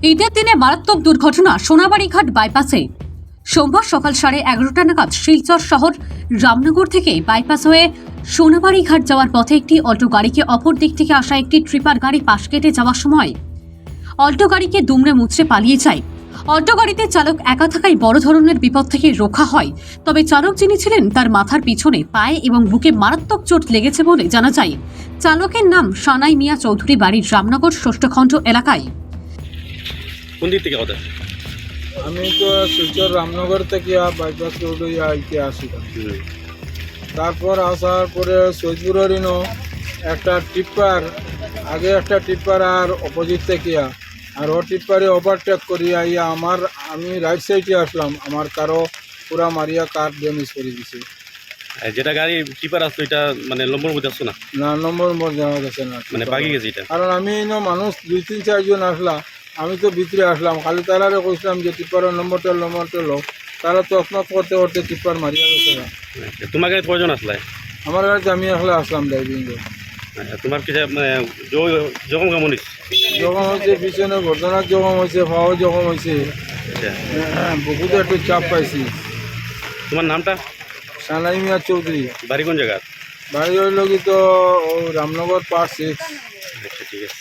ঈদের দিনে মারাত্মক দুর্ঘটনা সোনাবাড়িঘাট বাইপাসে। সোমবার সকাল 11:30 নাগাদ শিলচর শহর রামনগর থেকে বাইপাস হয়ে সোনাবাড়িঘাট যাওয়ার পথে একটি অল্টো গাড়িকে অপর দিক থেকে আসা একটি ট্রিপার গাড়ি পাশ কেটে যাওয়ার সময় অল্টো গাড়িকে দুমড়ে মুচড়ে পালিয়ে যায়। অল্টো গাড়িতে চালক একা থাকায় বড় ধরনের বিপদ থেকে রক্ষা হয়। তবে চালক যিনি ছিলেন তার মাথার পিছনে, পায়ে এবং বুকে মারাত্মক চোট লেগেছে বলে জানা যায়। চালকের নাম সানাই মিয়া চৌধুরী, বাড়ির রামনগর ষষ্ঠখণ্ড এলাকায়। কোন দিক থেকে কথা? আমি তো শিলচর রামনগর থেকে বাইপাস রোড হইয়া আইতে আসিলাম। তারপর আসার পরে সৈদপুরের একটা টিপ্পার, আগে একটা টিপ্পার আর অপোজিট থেকে আর ও টিপ্পারে ওভারটেক করিয়া আইয়া আমি রাইট সাইডে আসলাম, আমার কারো পুরা মারিয়া কার ড্যামেজ করে দিছে। যেটা গাড়ি টিপার আসতো এটা মানে নম্বর মধ্যে আসতো না, না নম্বর দেওয়া গেছে না, মানে বাকি গেছে এটা। কারণ আমি মানুষ 2-3-4 জন আসলাম, আমি তো ভিতরে আসলাম, খালি তারারে কইছিলাম যে টিপ্পারের নম্বরটা লো। তারা তো অস্মাত করতে করতে টিপ্পার মারিয়া গেছে না। তোমার গাড়ি কয়জন আসলে? আমার গাড়িতে আমি আসলে আসলাম ড্রাইভিং। তোমার কি জখম কেমন হয়েছে? জখম হয়েছে, পিছনে ঘটনার জখম হয়েছে, পাওয়া জখম হয়েছে, বহুত একটু চাপ পাইছি। তোমার নামটা? সানাই মিয়া চৌধুরী। বাড়ি কোন জায়গা? বাড়ি হইল কি তো রামনগর পার্ট 6। আচ্ছা, ঠিক আছে।